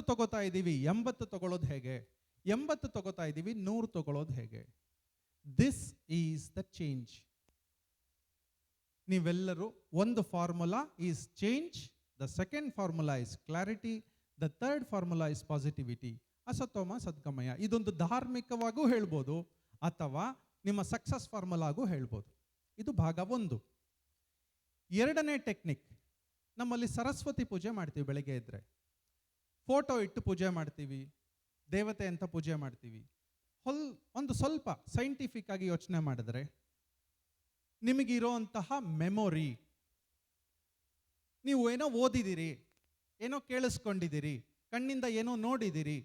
ತಗೋತಾ ಇದ್ದೀವಿ, 80 ತಗೊಳ್ಳೋದು ಹೇಗೆ? 80 ತಗೋತಾ ಇದ್ದೀವಿ, 100 ತಗೊಳ್ಳೋದು ಹೇಗೆ? This is the change. ನೀವೆಲ್ಲರೂ ಒಂದು formula is change, the second formula is clarity, the third formula is positivity. ಅಸತೋಮ ಸದ್ಗಮಯ. ಇದೊಂದು ಧಾರ್ಮಿಕವಾಗೂ ಹೇಳ್ಬೋದು ಅಥವಾ ನಿಮ್ಮ ಸಕ್ಸಸ್ ಫಾರ್ಮುಲಾಗೂ ಹೇಳ್ಬೋದು. ಇದು ಭಾಗ 1. ಎರಡನೇ ಟೆಕ್ನಿಕ್, ನಮ್ಮಲ್ಲಿ ಸರಸ್ವತಿ ಪೂಜೆ ಮಾಡ್ತೀವಿ. ಬೆಳಗ್ಗೆ ಇದ್ರೆ ಫೋಟೋ ಇಟ್ಟು ಪೂಜೆ ಮಾಡ್ತೀವಿ, ದೇವತೆ ಅಂತ ಪೂಜೆ ಮಾಡ್ತೀವಿ. ಒಂದು ಸ್ವಲ್ಪ ಸೈಂಟಿಫಿಕ್ ಆಗಿ ಯೋಚನೆ ಮಾಡಿದ್ರೆ ನಿಮಗಿರೋಂತಹ ಮೆಮೊರಿ, ನೀವು ಏನೋ ಓದಿದಿರಿ, ಏನೋ ಕೇಳಿಸ್ಕೊಂಡಿದ್ದೀರಿ, ಕಣ್ಣಿಂದ ಏನೋ ನೋಡಿದಿರಿ,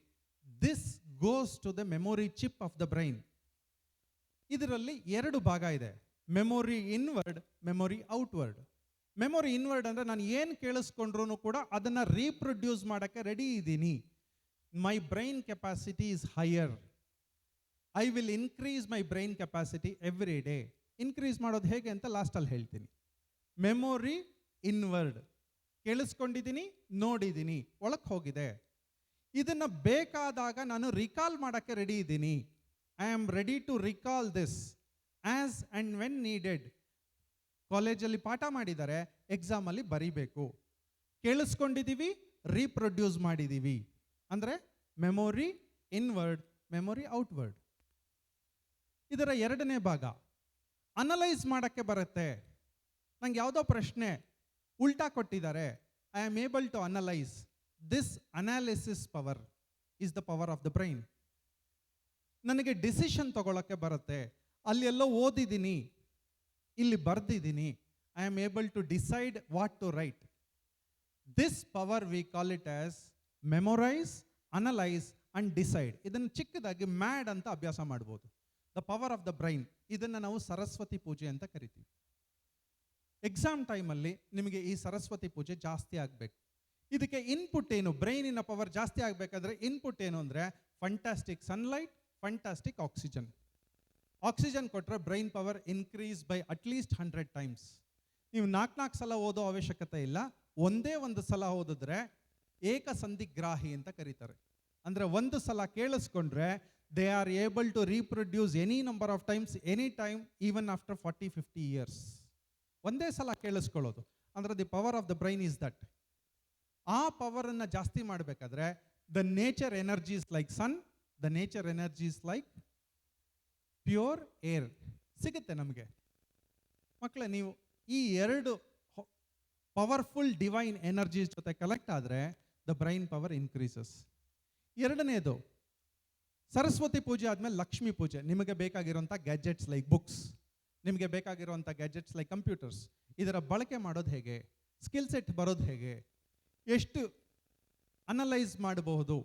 this goes to the memory chip of the brain. ಇದರಲ್ಲಿ 2 ಭಾಗ ಇದೆ, memory inward, memory outward. Memory inward ಅಂದ್ರೆ ನಾನು ಏನು ಕೇಳಿಸ್ಕೊಂಡ್ರೂ ಕೂಡ ಅದನ್ನ ರೀಪ್ರೊಡ್ಯೂಸ್ ಮಾಡೋಕ್ಕೆ ರೆಡಿ ಇದ್ದೀನಿ. My brain capacity is higher, I will increase my brain capacity every day. Increase ಮಾಡೋದು ಹೇಗೆ ಅಂತ ಲಾಸ್ಟಲ್ಲಿ ಹೇಳ್ತೀನಿ. ಮೆಮೊರಿ ಇನ್ವರ್ಡ್, ಕೇಳಿಸ್ಕೊಂಡಿದ್ದೀನಿ, ನೋಡಿದ್ದೀನಿ, ಒಳಕ್ಕೆ ಹೋಗಿದೆ. ಇದನ್ನ ಬೇಕಾದಾಗ ನಾನು ರಿಕಾಲ್ ಮಾಡೋಕ್ಕೆ ರೆಡಿ ಇದ್ದೀನಿ. I am ready to recall this as and when needed. ಕಾಲೇಜಲ್ಲಿ ಪಾಠ ಮಾಡಿದ್ದಾರೆ, ಎಕ್ಸಾಮಲ್ಲಿ ಬರೀಬೇಕು. ಕೇಳಿಸ್ಕೊಂಡಿದ್ದೀವಿ, ರೀಪ್ರೊಡ್ಯೂಸ್ ಮಾಡಿದ್ದೀವಿ. ಅಂದರೆ ಮೆಮೊರಿ ಇನ್ವರ್ಡ್, ಮೆಮೊರಿ ಔಟ್ವರ್ಡ್. ಇದರ ಎರಡನೇ ಭಾಗ ಅನಲೈಸ್ ಮಾಡೋಕ್ಕೆ ಬರುತ್ತೆ. ನಂಗೆ ಯಾವುದೋ ಪ್ರಶ್ನೆ ಉಲ್ಟಾ ಕೊಟ್ಟಿದ್ದಾರೆ, I am able to analyse. This analysis power is the power of the brain. ನನಗೆ ಡಿಸಿಷನ್ ತಗೊಳ್ಳೋಕ್ಕೆ ಬರುತ್ತೆ. ಅಲ್ಲಿ ಎಲ್ಲೋ ಓದಿದ್ದೀನಿ, ಇಲ್ಲಿ ಬರ್ದಿದ್ದೀನಿ. I am able to decide what to write. This power we call it as memorise, analyse and decide. ಇದನ್ನು ಚಿಕ್ಕದಾಗಿ ಮ್ಯಾಡ್ ಅಂತ ಅಭ್ಯಾಸ ಮಾಡ್ಬೋದು. The power of the brain. ಇದನ್ನು ನಾವು ಸರಸ್ವತಿ ಪೂಜೆ ಅಂತ ಕರಿತೀವಿ. ಎಕ್ಸಾಮ್ ಟೈಮಲ್ಲಿ ನಿಮಗೆ ಈ ಸರಸ್ವತಿ ಪೂಜೆ ಜಾಸ್ತಿ ಆಗಬೇಕು. ಇದಕ್ಕೆ ಇನ್ಪುಟ್ ಏನು? ಬ್ರೈನಿನ ಪವರ್ ಜಾಸ್ತಿ ಆಗಬೇಕಾದ್ರೆ ಇನ್ಪುಟ್ ಏನು ಅಂದರೆ fantastic sunlight, fantastic oxygen. Oxygen ಕೊಟ್ಟರೆ brain power increase by at least 100 times. ನೀವು 4 ಸಲ ಓದೋ ಅವಶ್ಯಕತೆ ಇಲ್ಲ. ಒಂದೇ ಒಂದು ಸಲ ಓದಿದ್ರೆ ಏಕಸಂಧಿಗ್ರಾಹಿ ಅಂತ ಕರೀತಾರೆ. ಅಂದರೆ ಒಂದು ಸಲ ಕೇಳಿಸ್ಕೊಂಡ್ರೆ they are able to reproduce any number of times, any time, even after 40-50 years. ಒಂದೇ ಸಲ ಕೇಳಿಸ್ಕೊಳ್ಳೋದು ಅಂದರೆ the power of the brain is that. ಆ ಪವರನ್ನು ಜಾಸ್ತಿ ಮಾಡಬೇಕಾದ್ರೆ the nature energies like sun, the nature energies like pure air ಸಿಗುತ್ತೆ ನಮಗೆ. ಮಕ್ಕಳೇ, ನೀವು ಈ 2 ಪವರ್ಫುಲ್ ಡಿವೈನ್ ಎನರ್ಜೀಸ್ ಜೊತೆ ಕಲೆಕ್ಟ್ ಆದರೆ ದ ಬ್ರೈನ್ ಪವರ್ ಇನ್ಕ್ರೀಸಸ್. ಎರಡನೇದು, ಸರಸ್ವತಿ ಪೂಜೆ ಆದಮೇಲೆ ಲಕ್ಷ್ಮೀ ಪೂಜೆ. ನಿಮಗೆ ಬೇಕಾಗಿರುವಂಥ ಗ್ಯಾಜೆಟ್ಸ್ ಲೈಕ್ ಬುಕ್ಸ್, ನಿಮಗೆ ಬೇಕಾಗಿರುವಂಥ ಗ್ಯಾಜೆಟ್ಸ್ ಲೈಕ್ ಕಂಪ್ಯೂಟರ್ಸ್, ಇದರ ಬಳಕೆ ಮಾಡೋದು ಹೇಗೆ, ಸ್ಕಿಲ್ ಸೆಟ್ ಬರೋದು ಹೇಗೆ, ಎಷ್ಟು ಅನಲೈಸ್ ಮಾಡಬಹುದು,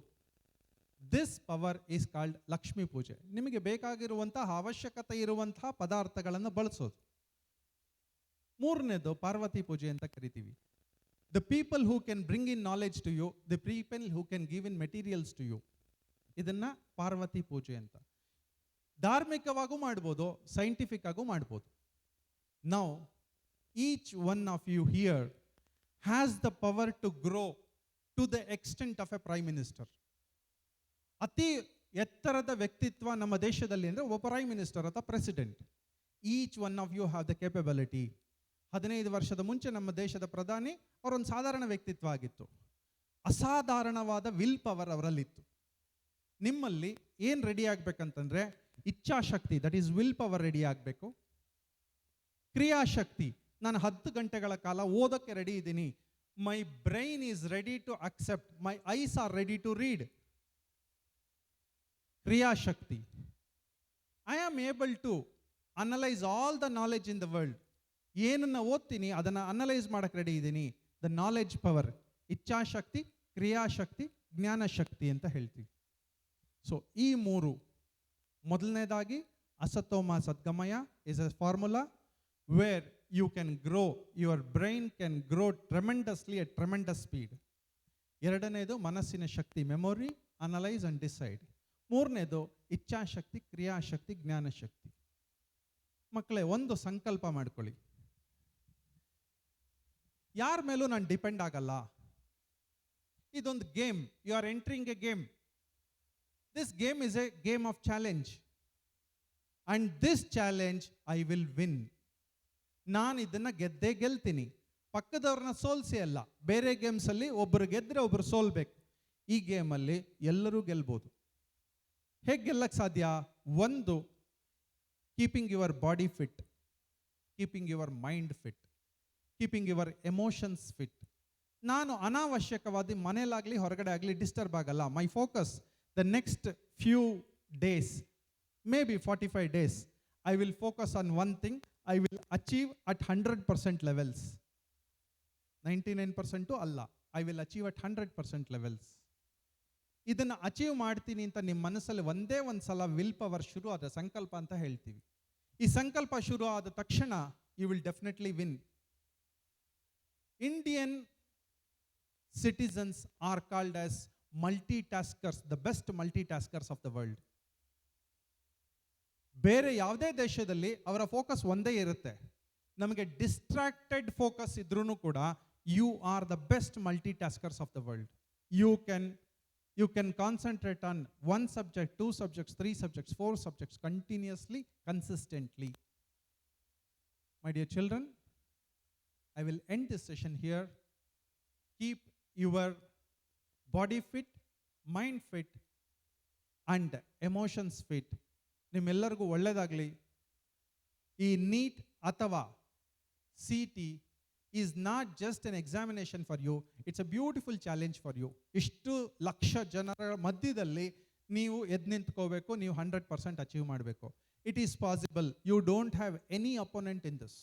this power is called Lakshmi ಪೂಜೆ. ನಿಮಗೆ ಬೇಕಾಗಿರುವಂತಹ ಅವಶ್ಯಕತೆ ಇರುವಂತಹ ಪದಾರ್ಥಗಳನ್ನು ಬಳಸೋದು. ಮೂರನೇದು ಪಾರ್ವತಿ ಪೂಜೆ ಅಂತ ಕರಿತೀವಿ. The people who can bring in knowledge to you, the people who can give in materials to you. ಇದನ್ನ ಪಾರ್ವತಿ ಪೂಜೆ ಅಂತ. ಧಾರ್ಮಿಕವಾಗೂ ಮಾಡ್ಬೋದು, ಸೈಂಟಿಫಿಕ್ ಆಗೂ ಮಾಡ್ಬೋದು. Now each one of you here has the power to grow to the extent of a prime minister. ಅತಿ ಎತ್ತರದ ವ್ಯಕ್ತಿತ್ವ ನಮ್ಮ ದೇಶದಲ್ಲಿ ಅಂದರೆ ಒಬ್ಬ ಪ್ರೈಮ್ ಮಿನಿಸ್ಟರ್ ಅಥವಾ president. Each one of you have the capability. 15 ವರ್ಷದ ಮುಂಚೆ ನಮ್ಮ ದೇಶದ ಪ್ರಧಾನಿ ಅವರೊಂದು ಸಾಧಾರಣ ವ್ಯಕ್ತಿತ್ವ ಆಗಿತ್ತು. ಅಸಾಧಾರಣವಾದ ವಿಲ್ ಪವರ್ ಅವರಲ್ಲಿತ್ತು. ನಿಮ್ಮಲ್ಲಿ ಏನು ರೆಡಿ ಆಗಬೇಕಂತಂದ್ರೆ ಇಚ್ಛಾಶಕ್ತಿ, that is will power ready ಆಗಬೇಕು. ಕ್ರಿಯಾಶಕ್ತಿ, ನಾನು 10 ಗಂಟೆಗಳ ಕಾಲ ಓದೋಕ್ಕೆ ರೆಡಿ ಇದ್ದೀನಿ. My brain is ready to accept, my eyes are ready to read. ಕ್ರಿಯಾಶಕ್ತಿ, I am able to analyse all the knowledge in the world. ಏನನ್ನ ಓದ್ತೀನಿ ಅದನ್ನು ಅನಲೈಸ್ ಮಾಡಕ್ಕೆ ರೆಡಿ ಇದ್ದೀನಿ. ದ ನಾಲೆಡ್ಜ್ ಪವರ್, ಇಚ್ಛಾಶಕ್ತಿ, ಕ್ರಿಯಾಶಕ್ತಿ, ಜ್ಞಾನಶಕ್ತಿ ಅಂತ ಹೇಳ್ತೀವಿ. ಸೊ ಈ 3, ಮೊದಲನೇದಾಗಿ ಅಸತೋಮ ಸದ್ಗಮಯ is a formula where you can grow, your brain can grow tremendously at tremendous speed. ಎರಡನೇದು ಮನಸ್ಸಿನ ಶಕ್ತಿ, ಮೆಮೊರಿ, ಅನಲೈಸ್ ಅಂಡ್ ಡಿಸೈಡ್. ಮೂರನೇದು ಇಚ್ಛಾಶಕ್ತಿ, ಕ್ರಿಯಾಶಕ್ತಿ, ಜ್ಞಾನಶಕ್ತಿ. ಮಕ್ಕಳೇ, ಒಂದು ಸಂಕಲ್ಪ ಮಾಡ್ಕೊಳ್ಳಿ, ಯಾರ ಮೇಲೂ ನಾನು ಡಿಪೆಂಡ್ ಆಗಲ್ಲ. ಇದೊಂದು game. You are entering a game. This game is a game of challenge. And this challenge I will win. ನಾನು ಇದನ್ನ ಗೆದ್ದೇ ಗೆಲ್ತೀನಿ. ಪಕ್ಕದವ್ರನ್ನ ಸೋಲ್ಸಿ ಅಲ್ಲ. ಬೇರೆ ಗೇಮ್ಸಲ್ಲಿ ಒಬ್ಬರು ಗೆದ್ರೆ ಒಬ್ಬರು ಸೋಲ್ಬೇಕು. ಈ ಗೇಮಲ್ಲಿ ಎಲ್ಲರೂ ಗೆಲ್ಬೋದು. ಹೇಗೆ ಗೆಲ್ಲಕ್ಕೆ ಸಾಧ್ಯ? ಒಂದು, keeping your body fit, keeping your mind fit, keeping your emotions fit. ನಾನು ಅನಾವಶ್ಯಕವಾದ ಮನೇಲಾಗಲಿ ಹೊರಗಡೆ ಆಗಲಿ ಡಿಸ್ಟರ್ಬ್ ಆಗಲ್ಲ. My focus the next few days, may be 45 days, I will focus on one thing. I will achieve at 100% levels. 99% ಅಲ್ಲ, I will achieve at 100% levels. ಇದನ್ನು achieve ಮಾಡ್ತೀನಿ ಅಂತ ನಿಮ್ಮ ಮನಸ್ಸಲ್ಲಿ ಒಂದೇ ಒಂದು ಸಲ ವಿಲ್ ಪವರ್ ಶುರು ಆದ ಸಂಕಲ್ಪ ಅಂತ ಹೇಳ್ತೀವಿ. ಈ ಸಂಕಲ್ಪ ಶುರು ಆದ ತಕ್ಷಣ you will definitely win. Indian citizens are called as multitaskers, the best multitaskers of the world. ಬೇರೆ ಯಾವುದೇ ದೇಶದಲ್ಲಿ ಅವರ ಫೋಕಸ್ ಒಂದೇ ಇರುತ್ತೆ. ನಮಗೆ ಡಿಸ್ಟ್ರಾಕ್ಟೆಡ್ ಫೋಕಸ್ ಇದ್ರೂ ಕೂಡ you are the best multitaskers of the world. You can concentrate on 1 subject, 2 subjects, 3 subjects, 4 subjects continuously, consistently. My dear children, I will end this session here. Keep your body fit, mind fit, and emotions fit. ನಿಮ್ಮೆಲ್ಲರಿಗೂ ಒಳ್ಳೆಯದಾಗಲಿ. ಈ neat ಅಥವಾ CT is not just an examination for you, it's a beautiful challenge for you. ಇಷ್ಟು ಲಕ್ಷ ಜನರ ಮಧ್ಯದಲ್ಲಿ ನೀವು ಎದ್ದು ನಿಂತ್ಕೋಬೇಕು, ನೀವು 100% ಅಚೀವ್ ಮಾಡಬೇಕು. It is possible. You don't have any opponent in this.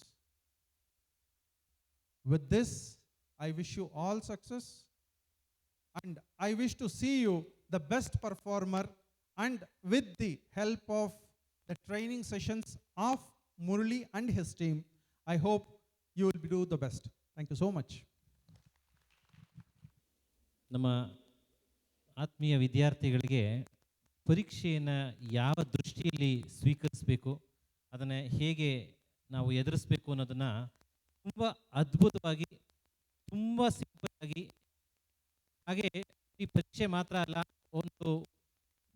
With this, I wish you all success, and I wish to see you the best performer, and with the help of the training sessions of Murali and his team, I hope you will do the best. Thank you so much. ನಮ್ಮ ಆತ್ಮೀಯ ವಿದ್ಯಾರ್ಥಿಗಳಿಗೆ ಪರೀಕ್ಷೆಯನ್ನು ಯಾವ ದೃಷ್ಟಿಯಲ್ಲಿ ಸ್ವೀಕರಿಸಬೇಕು, ಅದನ್ನು ಹೇಗೆ ನಾವು ಎದುರಿಸಬೇಕು ಅನ್ನೋದನ್ನು ತುಂಬ ಅದ್ಭುತವಾಗಿ, ತುಂಬ ಸಿಂಪಲ್ ಆಗಿ, ಹಾಗೆ ಈ ಪರೀಕ್ಷೆ ಮಾತ್ರ ಅಲ್ಲ, ಒಂದು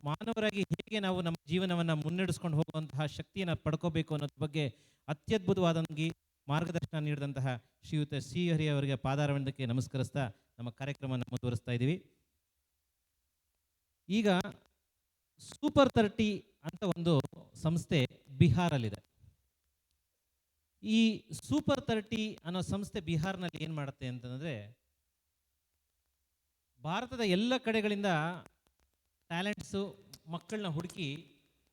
ಮಾನವರಾಗಿ ಹೇಗೆ ನಾವು ನಮ್ಮ ಜೀವನವನ್ನು ಮುನ್ನಡೆಸ್ಕೊಂಡು ಹೋಗುವಂತಹ ಶಕ್ತಿಯನ್ನು ಪಡ್ಕೋಬೇಕು ಅನ್ನೋದ್ರ ಬಗ್ಗೆ ಅತ್ಯದ್ಭುತವಾದಂಗೆ ಮಾರ್ಗದರ್ಶನ ನೀಡಿದಂತಹ ಶ್ರೀಯುತ ಶ್ರೀಹರಿ ಅವರಿಗೆ ಪಾದಾರವಿಂದಕ್ಕೆ ನಮಸ್ಕರಿಸ್ತಾ ನಮ್ಮ ಕಾರ್ಯಕ್ರಮವನ್ನು ಮುಂದುವರಿಸ್ತಾ ಇದ್ದೀವಿ. ಈಗ ಸೂಪರ್ 30 ಅಂತ ಒಂದು ಸಂಸ್ಥೆ ಬಿಹಾರಲ್ಲಿದೆ. ಈ ಸೂಪರ್ 30 ಅನ್ನೋ ಸಂಸ್ಥೆ ಬಿಹಾರ್ನಲ್ಲಿ ಏನು ಮಾಡುತ್ತೆ ಅಂತಂದರೆ, ಭಾರತದ ಎಲ್ಲ ಕಡೆಗಳಿಂದ ಟ್ಯಾಲೆಂಟ್ಸು ಮಕ್ಕಳನ್ನ ಹುಡುಕಿ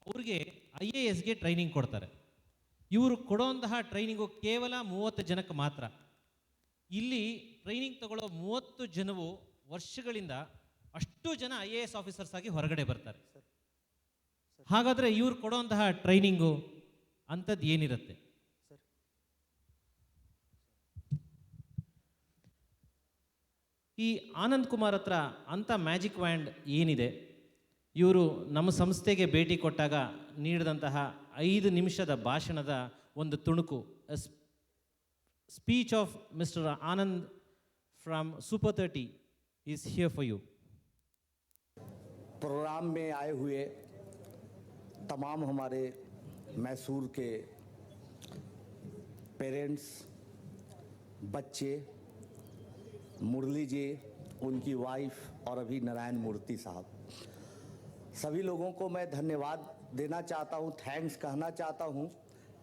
ಅವ್ರಿಗೆ IASಗೆ ಟ್ರೈನಿಂಗ್ ಕೊಡ್ತಾರೆ. ಇವರು ಕೊಡೋಂತಹ ಟ್ರೈನಿಂಗು ಕೇವಲ 30 ಜನಕ್ಕೆ ಮಾತ್ರ. ಇಲ್ಲಿ ಟ್ರೈನಿಂಗ್ ತಗೊಳ್ಳೋ 30 ಜನವು ವರ್ಷಗಳಿಂದ ಅಷ್ಟು ಜನ IAS ಆಫೀಸರ್ಸ್ ಆಗಿ ಹೊರಗಡೆ ಬರ್ತಾರೆ. ಹಾಗಾದರೆ ಇವ್ರು ಕೊಡೋಂತಹ ಟ್ರೈನಿಂಗು ಅಂಥದ್ದು ಏನಿರುತ್ತೆ? ಈ ಆನಂದ್ ಕುಮಾರ್ ಹತ್ರ ಅಂಥ ಮ್ಯಾಜಿಕ್ ವ್ಯಾಂಡ್ ಏನಿದೆ? ಇವರು ನಮ್ಮ ಸಂಸ್ಥೆಗೆ ಭೇಟಿ ಕೊಟ್ಟಾಗ ನೀಡಿದಂತಹ 5 ನಿಮಿಷದ ಭಾಷಣದ ಒಂದು ತುಣುಕು, speech of mister Anand from super 30 is here for you. Programme में आए हुए तमाम हमारे मैसूर के पेरेंट्स, बच्चे, मुरली जी, उनकी वाइफ और अभी नारायण मूर्ति साहब, सभी लोगों को मैं धन्यवाद देना चाहता हूँ, थैंक्स कहना चाहता हूँ,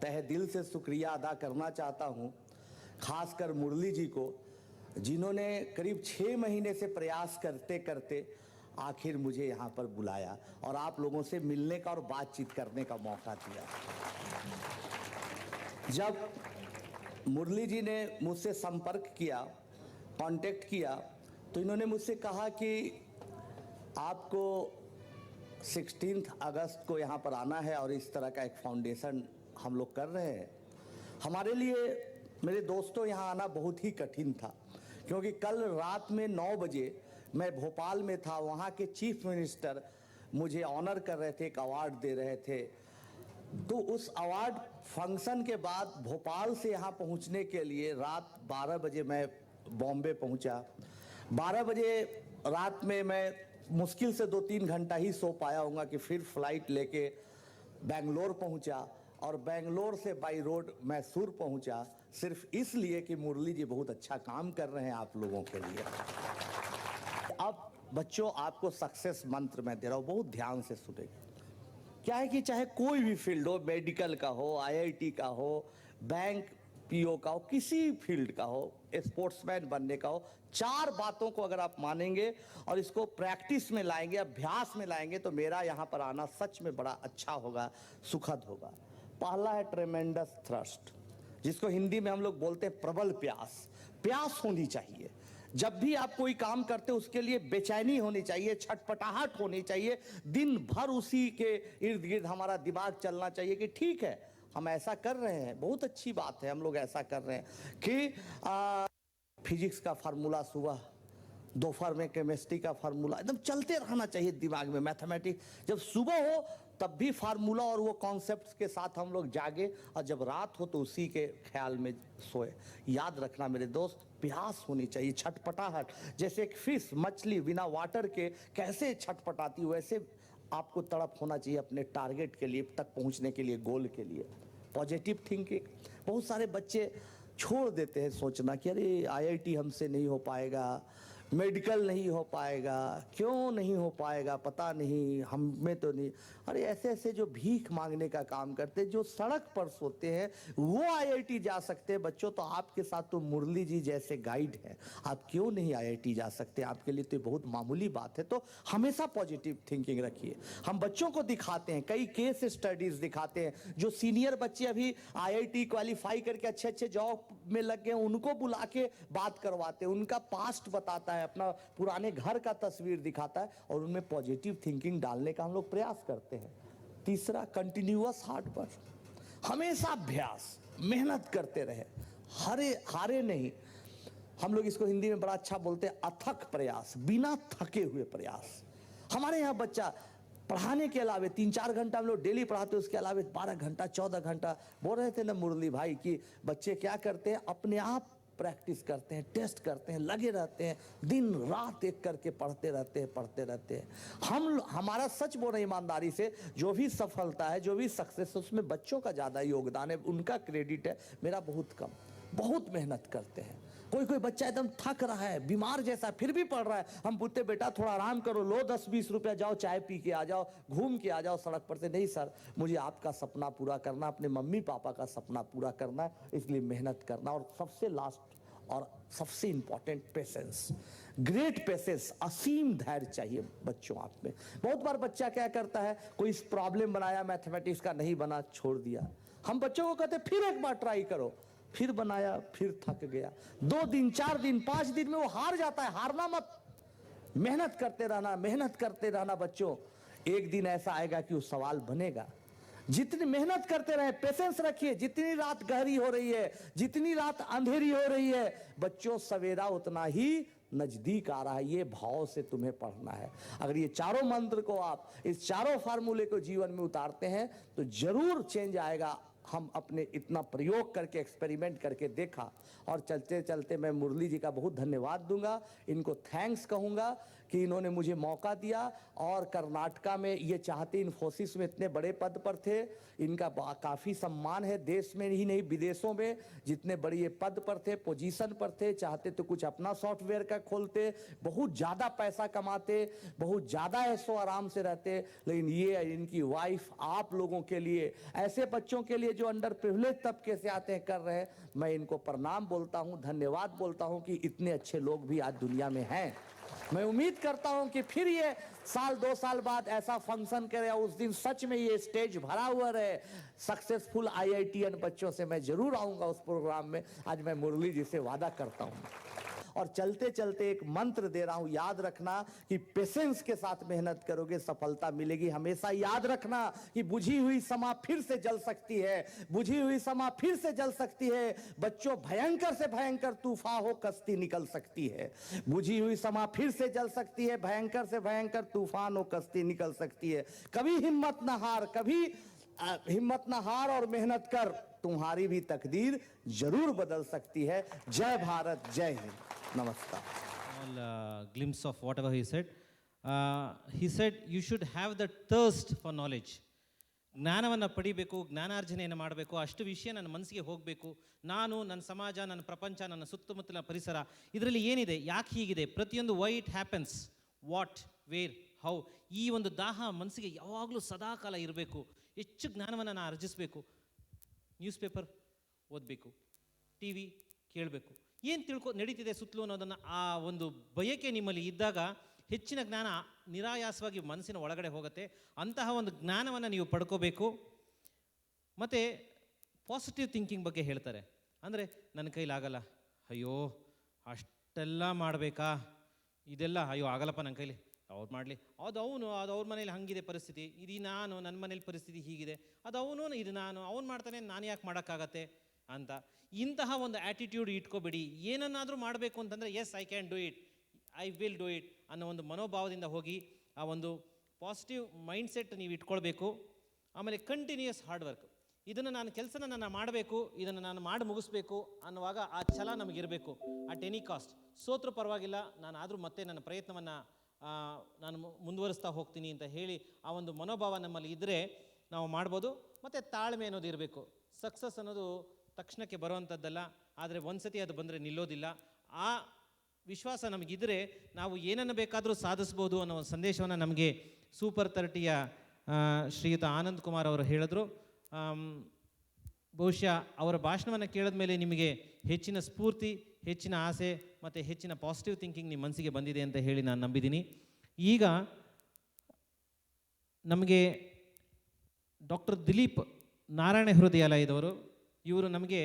तहे दिल से शुक्रिया अदा करना चाहता हूँ, खासकर मुरली जी को, जिन्होंने करीब 6 महीने से प्रयास करते करते आखिर मुझे यहाँ पर बुलाया और आप लोगों से मिलने का और बातचीत करने का मौका दिया। जब मुरली जी ने मुझसे संपर्क किया, कांटेक्ट किया, तो इन्होंने मुझसे कहा कि आपको 16 अगस्त को यहाँ पर आना है और इस तरह का एक फाउंडेशन हम लोग कर रहे हैं। हमारे लिए, मेरे दोस्तों, यहाँ आना बहुत ही कठिन था, क्योंकि कल रात में 9 बजे मैं भोपाल में था। वहाँ के चीफ मिनिस्टर मुझे ऑनर कर रहे थे, एक अवार्ड दे रहे थे। तो उस अवार्ड फंक्शन के बाद भोपाल से यहाँ पहुँचने के लिए रात 12 बजे मैं बॉम्बे पहुँचा। 12 बजे रात में मैं मुश्किल से 2-3 घंटा ही सो पाया होऊंगा कि फिर फ्लाइट लेके बेंगलोर पहुंचा और बेंगलोर से बाई रोड मैसूर पहुंचा, सिर्फ इसलिए कि मुरली जी बहुत अच्छा काम कर रहे हैं आप लोगों के लिए। अब बच्चों, आपको सक्सेस मंत्र मैं दे रहा हूं, बहुत ध्यान से सुनेंगे। क्या है कि चाहे कोई भी फील्ड हो, मेडिकल का हो, आईआईटी का हो, बैंक पीओ का हो, किसी फील्ड का हो, स्पोर्ट्समैन बनने का हो, 4 बातों को अगर आप मानेंगे और इसको प्रैक्टिस में लाएंगे, अभ्यास में लाएंगे, तो मेरा यहाँ पर आना सच में बड़ा अच्छा होगा, सुखद होगा। पहला है ट्रेमेंडस थ्रस्ट, जिसको हिंदी में हम लोग बोलते हैं प्रबल प्यास। प्यास होनी चाहिए। जब भी आप कोई काम करते हो उसके लिए बेचैनी होनी चाहिए, छटपटाहट होनी चाहिए, दिन भर उसी के इर्द गिर्द हमारा दिमाग चलना चाहिए कि ठीक है हम ऐसा कर रहे हैं, बहुत अच्छी बात है हम लोग ऐसा कर रहे हैं कि फिजिक्स का फार्मूला सुबह, दोपहर में केमिस्ट्री का फार्मूला एकदम चलते रहना चाहिए दिमाग में। मैथमेटिक्स जब सुबह हो तब भी फार्मूला और वो कॉन्सेप्ट्स के साथ हम लोग जागे, और जब रात हो तो उसी के ख्याल में सोए। याद रखना मेरे दोस्त, प्यास होनी चाहिए, छटपटाहट। जैसे एक फिश, मछली बिना वाटर के कैसे छटपटाती, वैसे आपको तड़प होना चाहिए अपने टारगेट के लिए, तक पहुंचने के लिए, गोल के लिए। Positive thinking. बहुत सारे बच्चे छोड़ देते हैं सोचना कि अरे आईआईटी हमसे नहीं हो पाएगा, मेडिकल नहीं हो पाएगा, क्यों नहीं हो पाएगा पता नहीं, हम में तो नहीं। अरे ऐसे ऐसे जो भीख मांगने का काम करते हैं, जो सड़क पर सोते हैं, वो आईआईटी जा सकते हैं। बच्चों, तो आपके साथ तो मुरली जी जैसे गाइड हैं, आप क्यों नहीं आईआईटी जा सकते? आपके लिए तो बहुत मामूली बात है। तो हमेशा पॉजिटिव थिंकिंग रखिए। हम बच्चों को दिखाते हैं, कई केस स्टडीज दिखाते हैं, जो सीनियर बच्चे अभी आईआईटी क्वालिफाई करके अच्छे अच्छे जॉब में लग गए, उनको बुला के बात करवाते हैं, उनका पास्ट बताता है, अपना पुराने घर का तस्वीर दिखाता है, और उनमें पॉजिटिव थिंकिंग डालने का हम लोग प्रयास करते हैं। तीसरा, कंटिन्यूअस हार्ड वर्क। हमेशा अभ्यास, मेहनत करते रहे, हारे नहीं। हम लोग इसको हिंदी में बड़ा अच्छा बोलते हैं, अथक प्रयास, बिना थके हुए प्रयास। हमारे यहाँ बच्चा पढ़ाने के अलावे 3-4 घंटा हम लोग डेली पढ़ाते हैं, उसके अलावे 12 घंटा 14 घंटा। बोल रहे थे ना मुरली भाई कि बच्चे क्या करते हैं, अपने आप प्रैक्टिस करते हैं, टेस्ट करते हैं, लगे रहते हैं, दिन रात एक करके पढ़ते रहते हैं। हमारा सच बोल रहे ईमानदारी से, जो भी सफलता है, जो भी सक्सेस है, उसमें बच्चों का ज़्यादा योगदान है, उनका क्रेडिट है, मेरा बहुत कम। बहुत मेहनत करते हैं। कोई बच्चा एकदम थक रहा है, बीमार जैसा, फिर भी पढ़ रहा है। हम पूछते बेटा थोड़ा आराम करो, लो 10-20 रुपया, जाओ चाय पी के आ जाओ, घूम के आ जाओ सड़क पर से। नहीं सर, मुझे आपका सपना पूरा करना, अपने मम्मी पापा का सपना पूरा करना है, इसलिए मेहनत करना। और सबसे लास्ट और सबसे इंपॉर्टेंट, पेशेंस। ग्रेट पेशेंस, असीम धैर्य चाहिए बच्चों आप में। बहुत बार बच्चा क्या करता है, कोई प्रॉब्लम बनाया मैथमेटिक्स का, नहीं बना, छोड़ दिया। हम बच्चों को कहते फिर एक बार ट्राई करो, फिर बनाया, फिर थक गया। 2 दिन 4 दिन 5 दिन में वो हार जाता है। हारना मत, मेहनत करते रहना बच्चों। एक दिन ऐसा आएगा कि वो सवाल बनेगा। जितनी मेहनत करते रहे, पेशेंस रखिए। जितनी रात गहरी हो रही है, जितनी रात अंधेरी हो रही है, बच्चों सवेरा उतना ही नजदीक आ रहा है। ये भाव से तुम्हें पढ़ना है। अगर ये चारों मंत्र को आप, इस चारों फार्मूले को जीवन में उतारते हैं तो जरूर चेंज आएगा। हम अपने इतना प्रयोग करके, एक्सपेरिमेंट करके देखा, और चलते चलते मैं मुरली जी का बहुत धन्यवाद दूंगा, इनको थैंक्स कहूंगा कि इन्होंने मुझे मौका दिया। और कर्नाटका में ये चाहते, इन्फोसिस में इतने बड़े पद पर थे, इनका काफ़ी सम्मान है, देश में ही नहीं विदेशों में। जितने बड़े ये पद पर थे, पोजीशन पर थे, चाहते तो कुछ अपना सॉफ्टवेयर का खोलते, बहुत ज़्यादा पैसा कमाते, बहुत ज़्यादा ऐशो आराम से रहते। लेकिन ये इनकी वाइफ आप लोगों के लिए, ऐसे बच्चों के लिए जो अंडर प्रिविलेज तबके से आते हैं, कर रहे हैं, मैं इनको प्रणाम बोलता हूँ, धन्यवाद बोलता हूँ कि इतने अच्छे लोग भी आज दुनिया में हैं। मैं उम्मीद करता हूं कि फिर ये 1-2 साल बाद ऐसा फंक्शन करे, उस दिन सच में ये स्टेज भरा हुआ रहे। सक्सेसफुल आईआईटीएन बच्चों से मैं जरूर आऊंगा उस प्रोग्राम में। आज मैं मुरली जी से वादा करता हूं। और चलते चलते एक मंत्र दे रहा हूं, याद रखना कि पेशेंस के साथ मेहनत करोगे, सफलता मिलेगी। हमेशा याद रखना कि बुझी हुई समा फिर से जल सकती है, बुझी हुई समा फिर से जल सकती है। बच्चों, भयंकर से भयंकर तूफान हो, कश्ती निकल सकती है। बुझी हुई समा फिर से जल सकती है, भयंकर से भयंकर तूफान हो, कश्ती निकल सकती है। कभी हिम्मत न हार, कभी हिम्मत न हार और मेहनत कर, तुम्हारी भी तकदीर जरूर बदल सकती है। जय भारत, जय हिंद, नमस्कार। small glimpse of whatever he said. He said you should have the thirst for knowledge. ಜ್ಞಾನವನ್ನು ಪಡಿಬೇಕು, ಜ್ಞಾನಾರ್ಜನೆಯನ್ನು ಮಾಡಬೇಕು, ಅಷ್ಟು ವಿಷಯ ನನ್ನ ಮನಸ್ಸಿಗೆ ಹೋಗಬೇಕು. ನಾನು, ನನ್ನ ಸಮಾಜ, ನನ್ನ ಪ್ರಪಂಚ, ನನ್ನ ಸುತ್ತಮುತ್ತಲಿನ ಪರಿಸರ, ಇದರಲ್ಲಿ ಏನಿದೆ, ಯಾಕೆ ಹೀಗಿದೆ, ಪ್ರತಿಯೊಂದು why it happens, what, where, how, ಈ ಒಂದು ದಾಹ ಮನಸ್ಸಿಗೆ ಯಾವಾಗಲೂ ಸದಾಕಾಲ ಇರಬೇಕು. ಹೆಚ್ಚು ಜ್ಞಾನವನ್ನು ನಾನು ಅರ್ಜಿಸಬೇಕು. ನ್ಯೂಸ್ ಪೇಪರ್ ಓದಬೇಕು, ಟಿ ವಿ ಕೇಳಬೇಕು, ಏನು ನಡೀತಿದೆ ಸುತ್ತಲೂ ಅನ್ನೋದನ್ನು ಆ ಒಂದು ಬಯಕೆ ನಿಮ್ಮಲ್ಲಿ ಇದ್ದಾಗ ಹೆಚ್ಚಿನ ಜ್ಞಾನ ನಿರಾಯಾಸವಾಗಿ ಮನಸ್ಸಿನ ಒಳಗಡೆ ಹೋಗುತ್ತೆ. ಅಂತಹ ಒಂದು ಜ್ಞಾನವನ್ನು ನೀವು ಪಡ್ಕೋಬೇಕು. ಮತ್ತು ಪಾಸಿಟಿವ್ ಥಿಂಕಿಂಗ್ ಬಗ್ಗೆ ಹೇಳ್ತಾರೆ. ಅಂದರೆ ನನ್ನ ಕೈಲಾಗಲ್ಲ, ಅಯ್ಯೋ ಅಷ್ಟೆಲ್ಲ ಮಾಡಬೇಕಾ, ಇದೆಲ್ಲ ಅಯ್ಯೋ ಆಗಲ್ಲಪ್ಪ ನನ್ನ ಕೈಲಿ, ಅವ್ರು ಮಾಡಲಿ, ಅದು ಅವ್ರ ಮನೇಲಿ ಹಾಗಿದೆ ಪರಿಸ್ಥಿತಿ, ಇದು ನಾನು, ನನ್ನ ಮನೇಲಿ ಪರಿಸ್ಥಿತಿ ಹೀಗಿದೆ, ಅದು ಅವನು, ಇದು ನಾನು, ಅವ್ನು ಮಾಡ್ತಾನೆ, ನಾನು ಯಾಕೆ ಮಾಡೋಕ್ಕಾಗತ್ತೆ ಅಂತ. ಇಂತಹ ಒಂದು ಆ್ಯಟಿಟ್ಯೂಡ್ ಇಟ್ಕೋಬೇಡಿ. ಏನನ್ನಾದರೂ ಮಾಡಬೇಕು ಅಂತಂದರೆ yes I can do it, I will do it ಅನ್ನೋ ಒಂದು ಮನೋಭಾವದಿಂದ ಹೋಗಿ ಆ ಒಂದು ಪಾಸಿಟಿವ್ ಮೈಂಡ್ಸೆಟ್ ನೀವು ಇಟ್ಕೊಳ್ಬೇಕು. ಆಮೇಲೆ ಕಂಟಿನ್ಯೂಯಸ್ ಹಾರ್ಡ್ ವರ್ಕ್. ಇದನ್ನು ನಾನು ಕೆಲಸನ ನಾನು ಮಾಡಬೇಕು, ಇದನ್ನು ನಾನು ಮಾಡಿ ಮುಗಿಸ್ಬೇಕು ಅನ್ನುವಾಗ ಆ ಛಲ ನಮಗಿರಬೇಕು. ಅಟ್ ಎನಿ ಕಾಸ್ಟ್, ಸೋತ್ರೂ ಪರವಾಗಿಲ್ಲ, ನಾನು ಆದರೂ ಮತ್ತೆ ನನ್ನ ಪ್ರಯತ್ನವನ್ನು ನಾನು ಮುಂದುವರಿಸ್ತಾ ಹೋಗ್ತೀನಿ ಅಂತ ಹೇಳಿ ಆ ಒಂದು ಮನೋಭಾವ ನಮ್ಮಲ್ಲಿ ಇದ್ದರೆ ನಾವು ಮಾಡ್ಬೋದು. ಮತ್ತು ತಾಳ್ಮೆ ಅನ್ನೋದು ಇರಬೇಕು. ಸಕ್ಸಸ್ ಅನ್ನೋದು ತಕ್ಷಣಕ್ಕೆ ಬರುವಂಥದ್ದಲ್ಲ, ಆದರೆ ಒಂದು ಸತಿ ಅದು ಬಂದರೆ ನಿಲ್ಲೋದಿಲ್ಲ. ಆ ವಿಶ್ವಾಸ ನಮಗಿದ್ದರೆ ನಾವು ಏನನ್ನು ಬೇಕಾದರೂ ಸಾಧಿಸ್ಬೋದು ಅನ್ನೋ ಒಂದು ಸಂದೇಶವನ್ನು ನಮಗೆ ಸೂಪರ್ 30ಯ ಶ್ರೀಯುತ ಆನಂದ್ ಕುಮಾರ್ ಅವರು ಹೇಳಿದ್ರು. ಬಹುಶಃ ಅವರ ಭಾಷಣವನ್ನು ಕೇಳಿದ ಮೇಲೆ ನಿಮಗೆ ಹೆಚ್ಚಿನ ಸ್ಫೂರ್ತಿ, ಹೆಚ್ಚಿನ ಆಸೆ ಮತ್ತು ಹೆಚ್ಚಿನ ಪಾಸಿಟಿವ್ ಥಿಂಕಿಂಗ್ ನಿಮ್ಮ ಮನಸ್ಸಿಗೆ ಬಂದಿದೆ ಅಂತ ಹೇಳಿ ನಾನು ನಂಬಿದ್ದೀನಿ. ಈಗ ನಮಗೆ ಡಾಕ್ಟರ್ ದಿಲೀಪ್ ನಾರಾಯಣ ಹೃದಯಾಲಯದವರು, ಇವರು ನಮಗೆ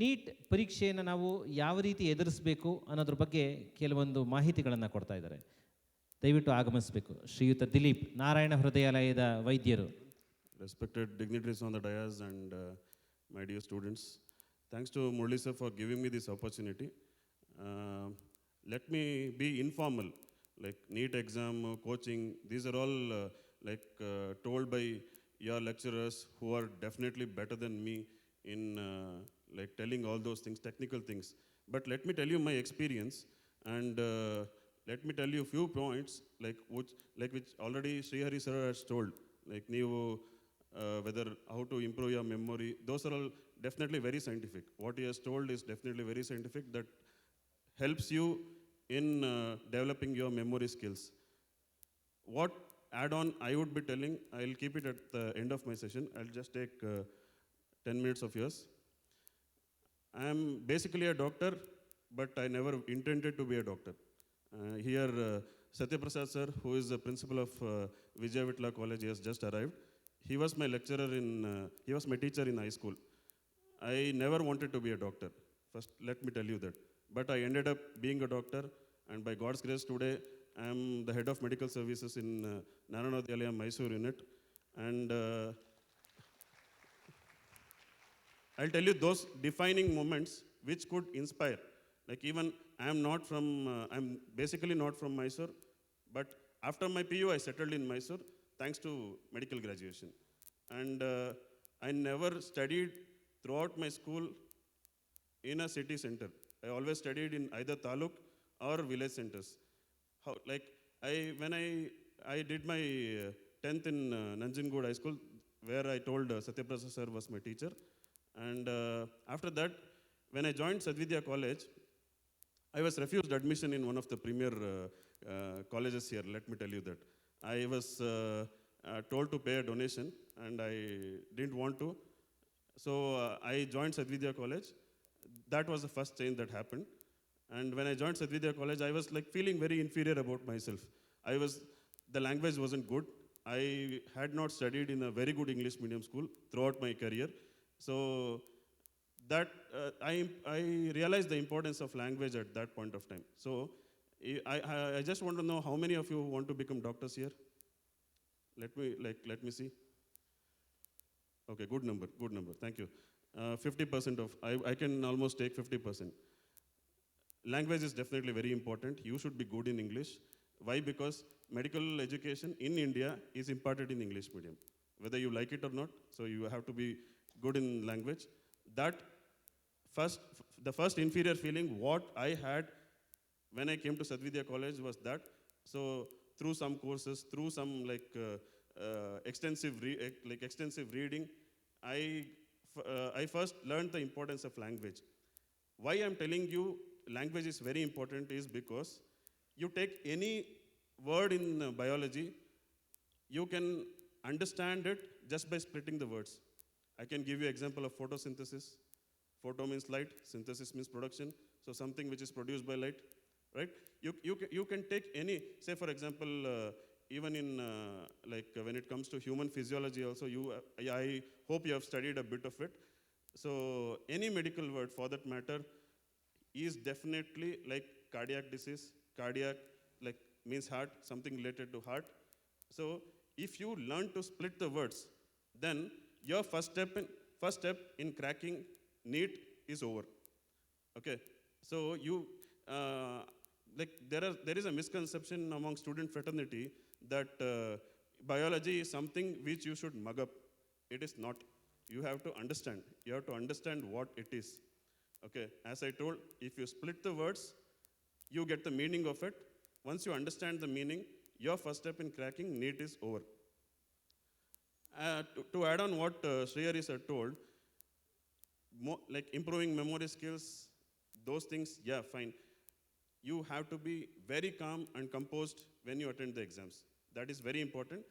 ನೀಟ್ ಪರೀಕ್ಷೆಯನ್ನು ನಾವು ಯಾವ ರೀತಿ ಎದುರಿಸಬೇಕು ಅನ್ನೋದ್ರ ಬಗ್ಗೆ ಕೆಲವೊಂದು ಮಾಹಿತಿಗಳನ್ನು ಕೊಡ್ತಾ ಇದ್ದಾರೆ. ದಯವಿಟ್ಟು ಆಗಮಿಸಬೇಕು ಶ್ರೀಯುತ ದಿಲೀಪ್, ನಾರಾಯಣ ಹೃದಯಾಲಯದ ವೈದ್ಯರು. Respected dignitaries on the dais and my dear students, thanks to Murli sir for giving me this opportunity. Let me be informal, like NEET exam, coaching, these are all told by your lecturers who are definitely better than me in like telling all those things, technical things. But let me tell you my experience, and let me tell you a few points which already Srihari sir has told, like ನೀವು whether how to improve your memory, those are all definitely very scientific. What he has told is definitely very scientific, that helps you in developing your memory skills. What add-on I would be telling, I'll keep it at the end of my session. I'll just take 10 minutes of yours. I am basically a doctor, but I never intended to be a doctor. Here, Satyaprasad sir, who is the principal of Vijay Vitla College, he has just arrived. He was my lecturer he was my teacher in high school. I never wanted to be a doctor. First, let me tell you that. But I ended up being a doctor, and by God's grace today, I am the head of medical services in Narayana Hridayalaya Mysore unit. And I'll tell you those defining moments which could inspire. Like even I'm basically not from Mysore, but after my PU, I settled in Mysore, thanks to medical graduation. And I never studied throughout my school in a city center. I always studied in either taluk or village centers. When I did my 10th in Nanjangud High School, where I told Satyaprasad sir was my teacher. And after that, when I joined Sadvidya College, I was refused admission in one of the premier colleges here, let me tell you that. I was told to pay a donation, and I didn't want to. So I joined Sadvidya College. That was the first change that happened. And when I joined Sadvidya College, I was like feeling very inferior about myself. The language wasn't good. I had not studied in a very good English medium school throughout my career. So that I realized the importance of language at that point of time. So I just want to know how many of you want to become doctors here? Let me see. Okay, good number. Thank you. 50% of, I can almost take 50%. Language is definitely very important. You should be good in English. Why? Because medical education in India is imparted in English medium, whether you like it or not. So you have to be good in language. The first inferior feeling what I had when I came to Sadvidya College was that. So through some courses, through some extensive reading, I first learned the importance of language. Why I'm telling you language is very important is because you take any word in biology, you can understand it just by splitting the words. I can give you example of photosynthesis. Photo means light, synthesis means production. So something which is produced by light, right? You can take any, say for example, even in when it comes to human physiology also, I hope you have studied a bit of it. So any medical word for that matter is definitely like cardiac disease, cardiac like means heart, something related to heart. So if you learn to split the words, then your first step in cracking NEET is over. Okay, so there is a misconception among student fraternity that biology is something which you should mug up. It is not. You have to understand. You have to understand what it is. Okay, as I told, if you split the words, you get the meaning of it. Once you understand the meaning, your first step in cracking NEET is over. To add on what Shreyari sir told, like improving memory skills, those things, yeah, fine. You have to be very calm and composed when you attend the exams. That is very important.